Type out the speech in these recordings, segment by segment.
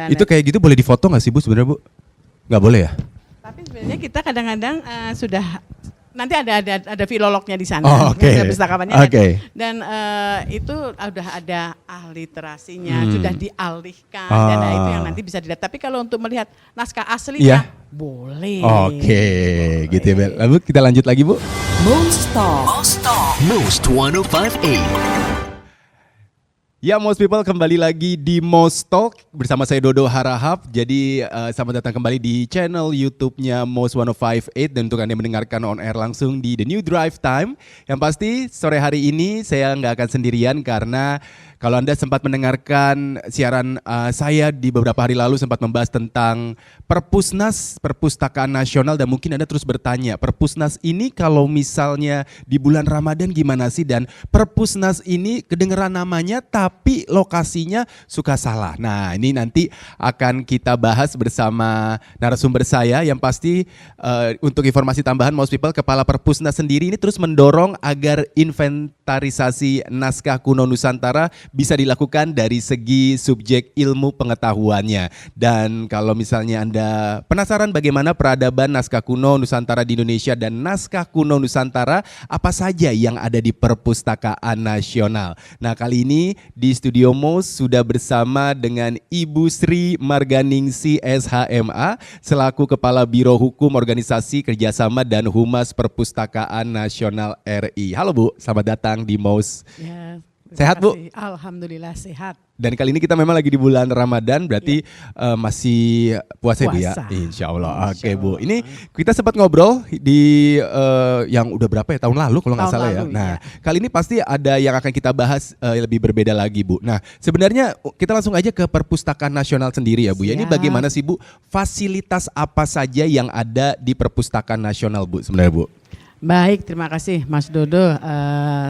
Itu kayak gitu boleh difoto nggak sih Bu sebenarnya Bu? Nggak boleh ya? Tapi sebenarnya kita kadang-kadang sudah nanti ada filolognya di sana, Oh, oke. ada pustakawannya, Oke. dan itu udah ada literasinya, Hmm. sudah dialihkan, dan itu yang nanti bisa dilihat. Tapi kalau untuk melihat naskah aslinya, Iya. boleh. Oke, gitu ya Bel. Lalu kita lanjut lagi Bu. Most Talk. Most 1058. Ya Most People, kembali lagi di Most Talk bersama saya Dodo Harahap. Jadi selamat datang kembali di channel YouTube-nya Most 1058. Dan untuk Anda yang mendengarkan on air langsung di The New Drive Time, yang pasti sore hari ini saya nggak akan sendirian, karena kalau Anda sempat mendengarkan siaran saya di beberapa hari lalu sempat membahas tentang Perpusnas, Perpustakaan Nasional, dan mungkin Anda terus bertanya, Perpusnas ini kalau misalnya di bulan Ramadan gimana sih? Dan Perpusnas ini kedengeran namanya tapi lokasinya suka salah. Nah, ini nanti akan kita bahas bersama narasumber saya yang pasti untuk informasi tambahan Most People, Kepala Perpusnas sendiri ini terus mendorong agar inventarisasi naskah kuno Nusantara bisa dilakukan dari segi subjek ilmu pengetahuannya. Dan kalau misalnya Anda penasaran bagaimana peradaban naskah kuno Nusantara di Indonesia dan naskah kuno Nusantara apa saja yang ada di Perpustakaan Nasional. Nah, kali ini di Studio Most sudah bersama dengan Ibu Sri Marganingsi SHMA selaku Kepala Biro Hukum Organisasi Kerjasama dan Humas Perpustakaan Nasional RI. Halo Bu, selamat datang di Most. Ya, Sehat Bu? Alhamdulillah sehat. Dan kali ini kita memang lagi di bulan Ramadan, berarti masih puasa Bu ya? Puasa. Insya Allah. Insya Oke Bu, Allah. ini kita sempat ngobrol di yang udah berapa ya, tahun lalu kalau nggak Tahun salah ya. lalu, Nah, iya. kali ini pasti ada yang akan kita bahas lebih berbeda lagi Bu. Nah, sebenarnya kita langsung aja ke Perpustakaan Nasional sendiri ya Bu. Ya, ini Siap. bagaimana sih Bu, fasilitas apa saja yang ada di Perpustakaan Nasional Bu sebenarnya Bu? Baik, terima kasih Mas Dodo,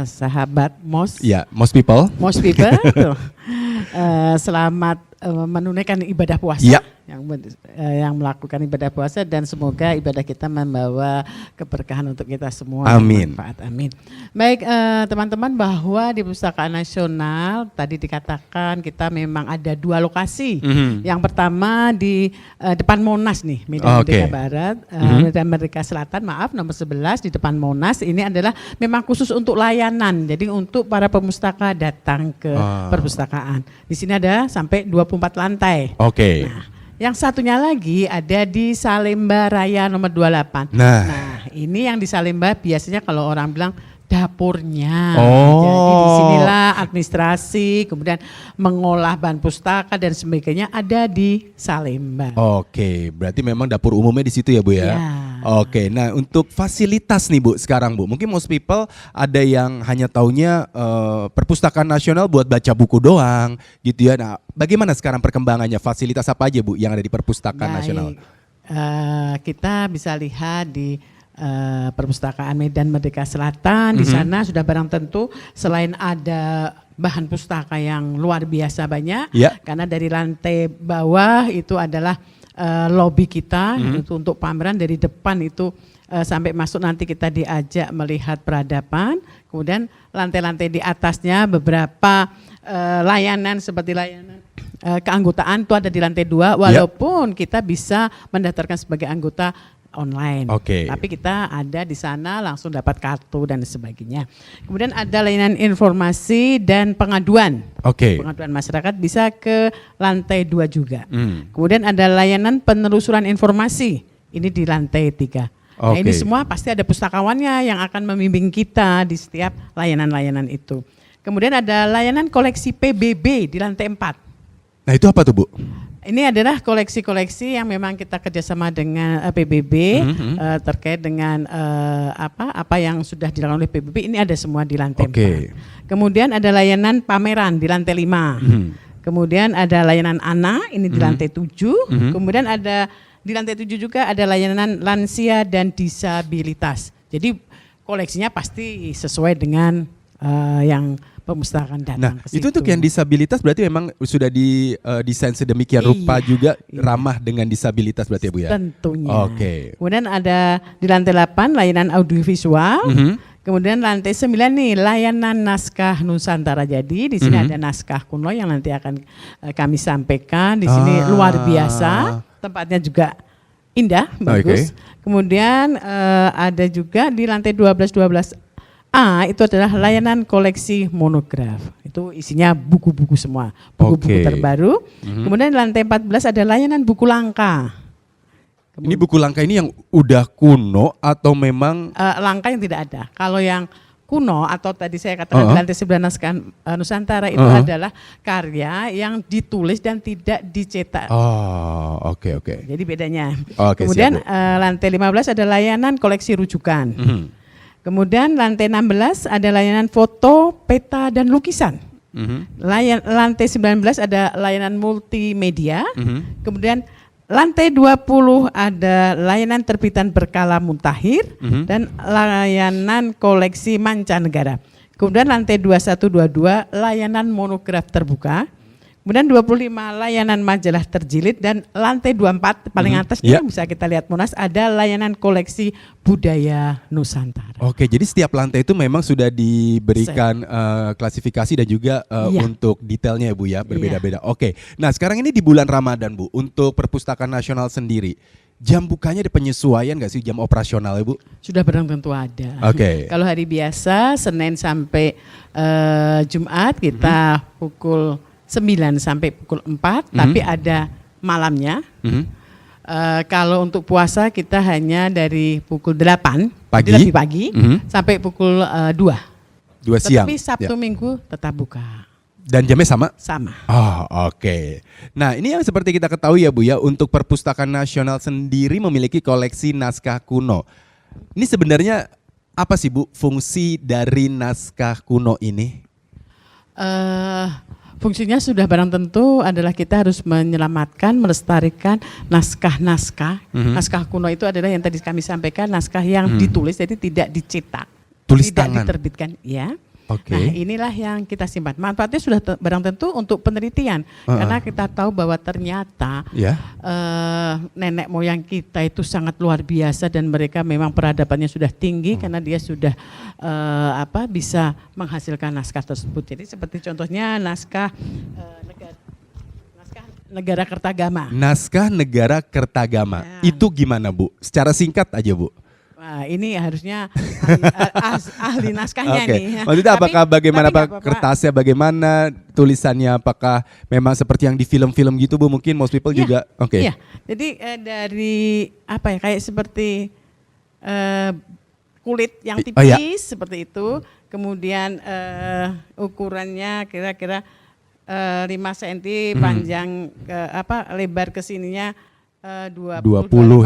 sahabat Most. Ya, Most People. Most people, tuh. Selamat menunaikan ibadah puasa, Ya. yang melakukan ibadah puasa, dan semoga ibadah kita membawa keberkahan untuk kita semua. Amin. Manfaat, amin. Baik teman-teman, bahwa di Perpustakaan Nasional tadi dikatakan kita memang ada 2 lokasi. Yang pertama di depan Monas nih, Medan Oke. Merdeka Barat, Medan Merdeka Selatan, maaf, nomor 11 di depan Monas. Ini adalah memang khusus untuk layanan, jadi untuk para pemustaka datang ke perpustakaan. Di sini ada sampai 24 lantai. Oke. Nah, yang satunya lagi ada di Salemba Raya nomor 28. Nah. Ini yang di Salemba biasanya kalau orang bilang dapurnya. Oh. Jadi disinilah administrasi, kemudian mengolah bahan pustaka dan sebagainya ada di Salemba. Oke, berarti memang dapur umumnya di situ ya Bu ya? Ya. Oke, nah untuk fasilitas nih Bu sekarang Bu, mungkin most people ada yang hanya taunya Perpustakaan Nasional buat baca buku doang gitu ya. Nah, bagaimana sekarang perkembangannya, fasilitas apa aja Bu yang ada di Perpustakaan Nasional? Kita bisa lihat di Perpustakaan Medan Merdeka Selatan. Di sana sudah barang tentu selain ada bahan pustaka yang luar biasa banyak, Ya. karena dari lantai bawah itu adalah lobi kita, itu untuk pameran. Dari depan itu sampai masuk nanti kita diajak melihat peradaban. Kemudian lantai-lantai di atasnya beberapa layanan seperti layanan keanggotaan itu ada di lantai 2, walaupun kita bisa mendaftarkan sebagai anggota online. Oke. Tapi kita ada di sana langsung dapat kartu dan sebagainya. Kemudian ada layanan informasi dan pengaduan. Oke. Pengaduan masyarakat bisa ke lantai 2 juga. Kemudian ada layanan penelusuran informasi. Ini di lantai 3. Nah, Oke. ini semua pasti ada pustakawannya yang akan membimbing kita di setiap layanan-layanan itu. Kemudian ada layanan koleksi PBB di lantai 4. Nah, itu apa tuh Bu? Ini adalah koleksi-koleksi yang memang kita kerjasama dengan PBB terkait dengan apa yang sudah dilakukan oleh PBB. Ini ada semua di lantai 4. Kemudian ada layanan pameran di lantai 5. Kemudian ada layanan anak, ini di lantai 7. Kemudian ada di lantai 7 juga ada layanan lansia dan disabilitas. Jadi koleksinya pasti sesuai dengan yang pemustakaan datang Nah, ke situ. itu untuk yang disabilitas berarti memang sudah didesain sedemikian rupa juga ramah dengan disabilitas berarti ya Bu ya? Tentunya. Oke. Kemudian ada di lantai 8 layanan audiovisual. Kemudian lantai 9 nih layanan naskah Nusantara. Jadi di sini ada naskah kuno yang nanti akan kami sampaikan. Di sini luar biasa, tempatnya juga indah, bagus. Kemudian ada juga di lantai 12A itu adalah layanan koleksi monograf. Itu isinya buku-buku semua, buku-buku terbaru. Kemudian di lantai 14 ada layanan buku langka. Ini buku langka ini yang udah kuno atau memang langka yang tidak ada. Kalau yang kuno atau tadi saya katakan di lantai 9 naskah Nusantara itu adalah karya yang ditulis dan tidak dicetak. Oke. Jadi bedanya. Kemudian lantai 15 ada layanan koleksi rujukan. Kemudian lantai 16 ada layanan foto, peta dan lukisan. Lantai 19 ada layanan multimedia. Kemudian lantai 20 ada layanan terbitan berkala Muntakhir dan layanan koleksi mancanegara. Kemudian lantai 21, 22 layanan monograf terbuka. Kemudian 25 layanan majalah terjilid dan lantai 24 paling atas bisa kita lihat Monas ada layanan koleksi budaya Nusantara. Oke, jadi setiap lantai itu memang sudah diberikan klasifikasi dan juga untuk detailnya ya Bu ya, berbeda-beda. Oke, nah sekarang ini di bulan Ramadan Bu, untuk Perpustakaan Nasional sendiri, jam bukanya ada penyesuaian nggak sih jam operasional ya Bu? Sudah barang tentu ada. Kalau hari biasa Senin sampai Jumat kita pukul 9 sampai pukul 4, tapi ada malamnya. Kalau untuk puasa kita hanya dari pukul 8 pagi, lebih pagi sampai pukul 2 siang. Tapi Sabtu Minggu tetap buka. Dan jamnya sama? Sama. Oke. Nah ini yang seperti kita ketahui ya Bu ya, untuk Perpustakaan Nasional sendiri memiliki koleksi naskah kuno. Ini sebenarnya apa sih Bu fungsi dari naskah kuno ini? Fungsinya sudah barang tentu adalah kita harus menyelamatkan, melestarikan naskah-naskah. Naskah kuno itu adalah yang tadi kami sampaikan, naskah yang ditulis, jadi tidak dicetak, tulis tidak tangan. diterbitkan. Ya. Oke. Nah inilah yang kita simpan. Manfaatnya sudah barang tentu untuk penelitian, karena kita tahu bahwa ternyata nenek moyang kita itu sangat luar biasa dan mereka memang peradabannya sudah tinggi karena dia sudah bisa menghasilkan naskah tersebut. Jadi seperti contohnya naskah Negara Kertagama. Naskah Negara Kertagama. Itu gimana Bu? Secara singkat aja Bu. Wah, ini harusnya ahli naskahnya nih. Maksudnya apakah bagaimana kertasnya, bagaimana tulisannya, apakah memang seperti yang di film-film gitu Bu? Mungkin most people juga. Iya. Jadi dari kayak seperti kulit yang tipis seperti itu. Kemudian ukurannya kira-kira 5 cm panjang lebar kesininya 20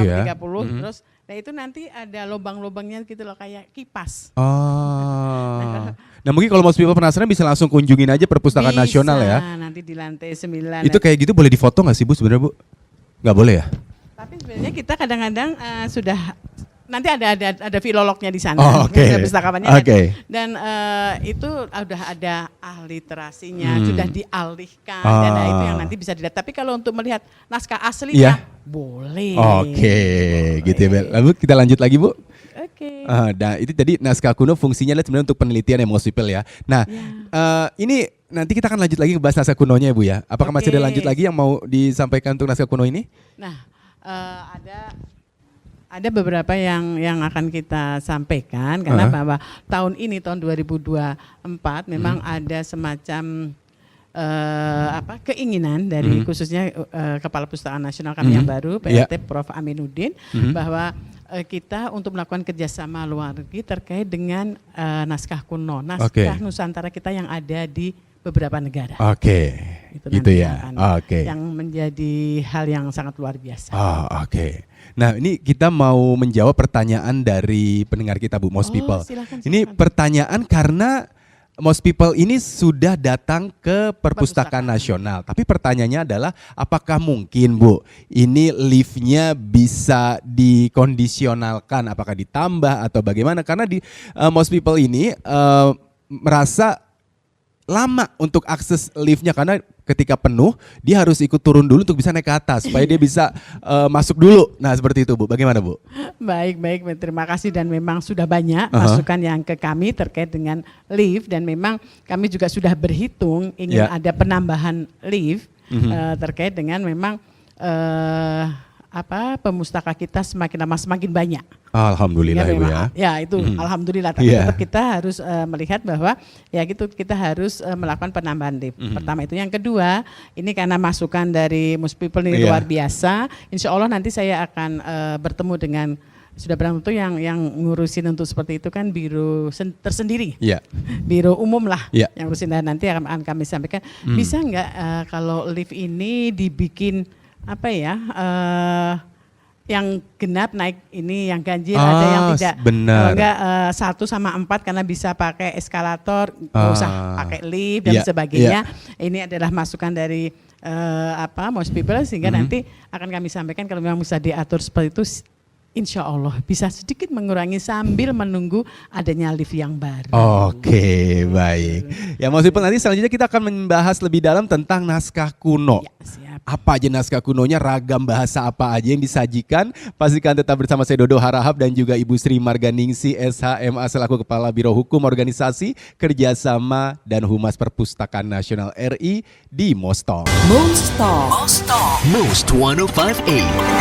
ya. 30 terus. Nah itu nanti ada lubang-lubangnya gitu loh kayak kipas. Nah mungkin kalau most people penasaran bisa langsung kunjungin aja Perpustakaan Nasional ya. Nanti di lantai 9. Itu kayak gitu boleh difoto nggak sih Bu sebenarnya Bu? Nggak boleh ya? Tapi sebenarnya kita kadang-kadang sudah nanti ada filolognya di sana, pustakawannya dan itu udah ada ahli literasinya, sudah dialihkan dan itu yang nanti bisa dilihat. Tapi kalau untuk melihat naskah aslinya boleh. Gitu ya. Lalu kita lanjut lagi Bu. Nah itu tadi naskah kuno fungsinya sebenarnya untuk penelitian ya most people ya. Nah ini nanti kita akan lanjut lagi ngebahas naskah kunonya ya Bu ya. Apakah masih ada lanjut lagi yang mau disampaikan untuk naskah kuno ini? Nah ada beberapa yang akan kita sampaikan karena bahwa tahun ini tahun 2024 memang ada semacam keinginan dari khususnya Kepala Perpustakaan Nasional kami yang baru PRT Prof Aminuddin bahwa kita untuk melakukan kerjasama luar negeri terkait dengan naskah kuno, naskah Nusantara kita yang ada di beberapa negara. Itu gitu ya. Yang menjadi hal yang sangat luar biasa. Nah ini kita mau menjawab pertanyaan dari pendengar kita Bu, most people. Silakan. Ini pertanyaan karena most people ini sudah datang ke Perpustakaan Nasional. Tapi pertanyaannya adalah apakah mungkin Bu ini liftnya bisa dikondisionalkan, apakah ditambah atau bagaimana? Karena di most people ini merasa lama untuk akses liftnya karena ketika penuh dia harus ikut turun dulu untuk bisa naik ke atas supaya dia bisa masuk dulu. Nah seperti itu Bu, bagaimana Bu? Baik, terima kasih dan memang sudah banyak masukan yang ke kami terkait dengan lift dan memang kami juga sudah berhitung ingin ada penambahan lift terkait dengan memang pemustaka kita semakin lama semakin banyak. Alhamdulillah ya, Ibu ya. Ya itu alhamdulillah tapi tetap kita harus melihat bahwa ya gitu kita harus melakukan penambahan lift. Pertama itu, yang kedua ini karena masukan dari Most People ini luar biasa. Insya Allah nanti saya akan bertemu dengan sudah berang tentu yang ngurusin untuk seperti itu kan biro tersendiri, biro umum lah yang ngurusin dan nanti akan kami sampaikan bisa nggak kalau lift ini dibikin yang genap naik ini, yang ganjil ada yang tidak. Benar. Kalau enggak 1 sama 4 karena bisa pakai eskalator, nggak usah pakai lift dan sebagainya. Ini adalah masukan dari Most People sehingga nanti akan kami sampaikan kalau memang bisa diatur seperti itu. Insya Allah bisa sedikit mengurangi sambil menunggu adanya lift yang baru. Oke, baik. Ya Most People, nanti selanjutnya kita akan membahas lebih dalam tentang naskah kuno. Ya, siap. Apa aja naskah kunonya, ragam bahasa apa aja yang disajikan. Pastikan tetap bersama saya Dodo Harahap dan juga Ibu Sri Marganingsi SHMA selaku Kepala Biro Hukum Organisasi Kerjasama dan Humas Perpustakaan Nasional RI di Most Talk. Most Talk. Most 1058.